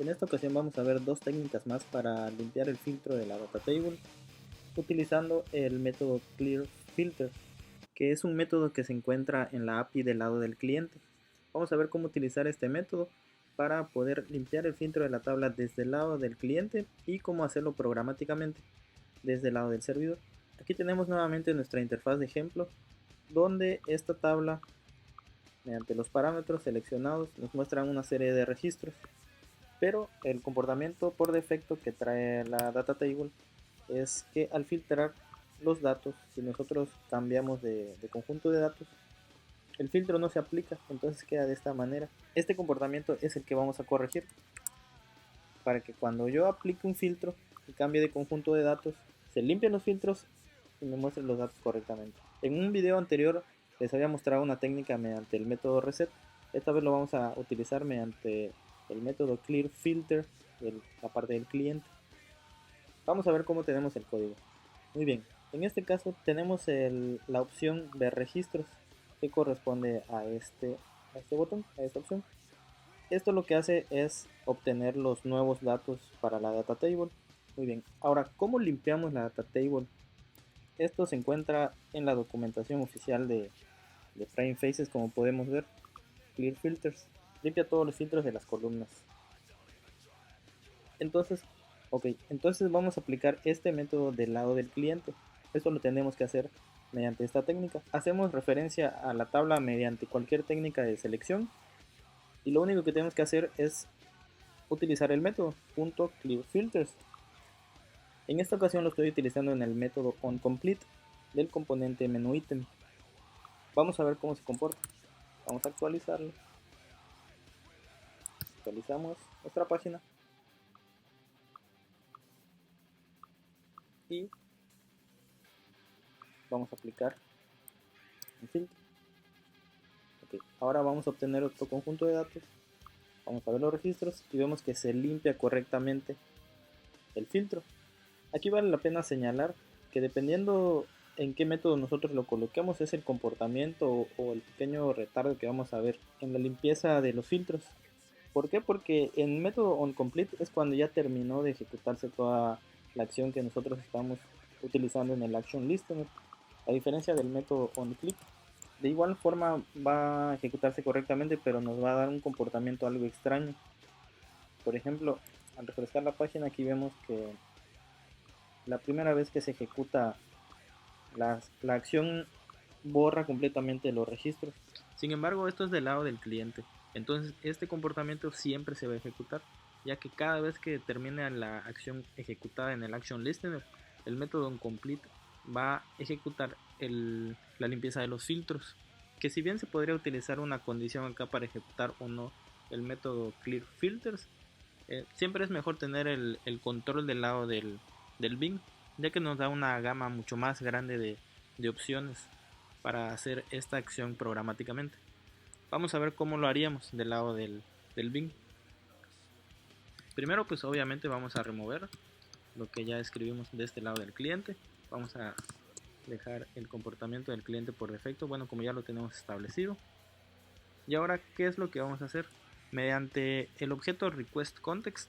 En esta ocasión vamos a ver dos técnicas más para limpiar el filtro de la data table utilizando el método Clear Filter, que es un método que se encuentra en la API del lado del cliente. Vamos a ver cómo utilizar este método para poder limpiar el filtro de la tabla desde el lado del cliente y cómo hacerlo programáticamente desde el lado del servidor. Aquí tenemos nuevamente nuestra interfaz de ejemplo, donde esta tabla, mediante los parámetros seleccionados, nos muestran una serie de registros, pero el comportamiento por defecto que trae la data table es que al filtrar los datos, si nosotros cambiamos de conjunto de datos, el filtro no se aplica, entonces queda de esta manera. Este comportamiento es el que vamos a corregir para que cuando yo aplique un filtro y cambie de conjunto de datos, se limpien los filtros y me muestren los datos correctamente. En un video anterior les había mostrado una técnica mediante el método reset. Esta vez lo vamos a utilizar mediante el método Clear Filter de la parte del cliente. Vamos a ver cómo tenemos el código. Muy bien, en este caso tenemos la opción ver registros, que corresponde a este botón, a esta opción. Esto lo que hace es obtener los nuevos datos para la data table. Muy bien, ahora, ¿cómo limpiamos la data table? Esto se encuentra en la documentación oficial de Frame Faces, como podemos ver. Clear Filters limpia todos los filtros de las columnas. Entonces vamos a aplicar este método del lado del cliente. Esto lo tenemos que hacer mediante esta técnica. Hacemos referencia a la tabla mediante cualquier técnica de selección y lo único que tenemos que hacer es utilizar el método .clearFilters. En esta ocasión lo estoy utilizando en el método onComplete del componente menuItem. Vamos a ver cómo se comporta. Vamos a actualizarlo. Actualizamos nuestra página y vamos a aplicar un filtro. Ahora vamos a obtener otro conjunto de datos. Vamos a ver los registros y vemos que se limpia correctamente el filtro. Aquí vale la pena señalar que dependiendo en qué método nosotros lo coloquemos es el comportamiento o el pequeño retardo que vamos a ver en la limpieza de los filtros. ¿Por qué? Porque en método onComplete es cuando ya terminó de ejecutarse toda la acción que nosotros estamos utilizando en el Action Listener, a diferencia del método onClick. De igual forma va a ejecutarse correctamente, pero nos va a dar un comportamiento algo extraño. Por ejemplo, al refrescar la página aquí vemos que la primera vez que se ejecuta la acción borra completamente los registros. Sin embargo, esto es del lado del cliente. Entonces este comportamiento siempre se va a ejecutar, ya que cada vez que termine la acción ejecutada en el Action Listener, el método onComplete va a ejecutar la limpieza de los filtros, que si bien se podría utilizar una condición acá para ejecutar o no el método Clear Filters, siempre es mejor tener el control del lado del bin, ya que nos da una gama mucho más grande de opciones para hacer esta acción programáticamente. Vamos a ver cómo lo haríamos del lado del bin. Primero, pues obviamente vamos a remover lo que ya escribimos de este lado del cliente. Vamos a dejar el comportamiento del cliente por defecto, bueno, como ya lo tenemos establecido. Y ahora, ¿qué es lo que vamos a hacer? Mediante el objeto requestContext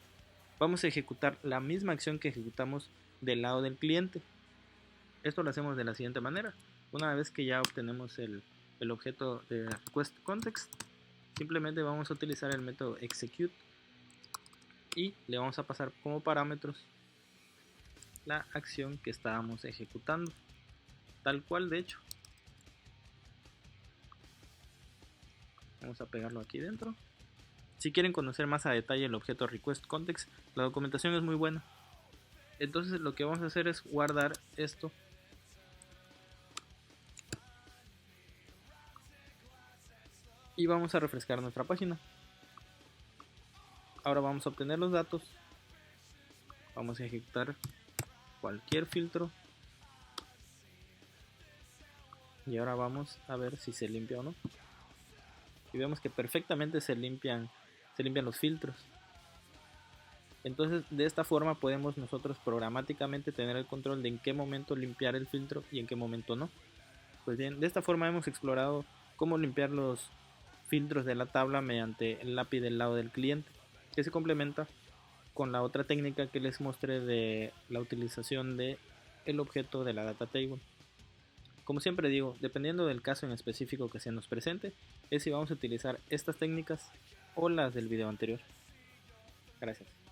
vamos a ejecutar la misma acción que ejecutamos del lado del cliente. Esto lo hacemos de la siguiente manera. Una vez que ya obtenemos el objeto de requestContext, simplemente vamos a utilizar el método execute y le vamos a pasar como parámetros la acción que estábamos ejecutando, tal cual de hecho. Vamos a pegarlo aquí dentro. Si quieren conocer más a detalle el objeto requestContext, la documentación es muy buena. Entonces lo que vamos a hacer es guardar esto y vamos a refrescar nuestra página. Ahora vamos a obtener los datos, vamos a ejecutar cualquier filtro y ahora vamos a ver si se limpia o no. Y vemos que perfectamente se limpian los filtros. Entonces de esta forma podemos nosotros programáticamente tener el control de en qué momento limpiar el filtro y en qué momento no. Pues bien, de esta forma hemos explorado cómo limpiar los filtros de la tabla mediante el API del lado del cliente. que se complementa con la otra técnica que les mostré de la utilización de el objeto de la data table. Como siempre digo, dependiendo del caso en específico que se nos presente, es si vamos a utilizar estas técnicas o las del video anterior. Gracias.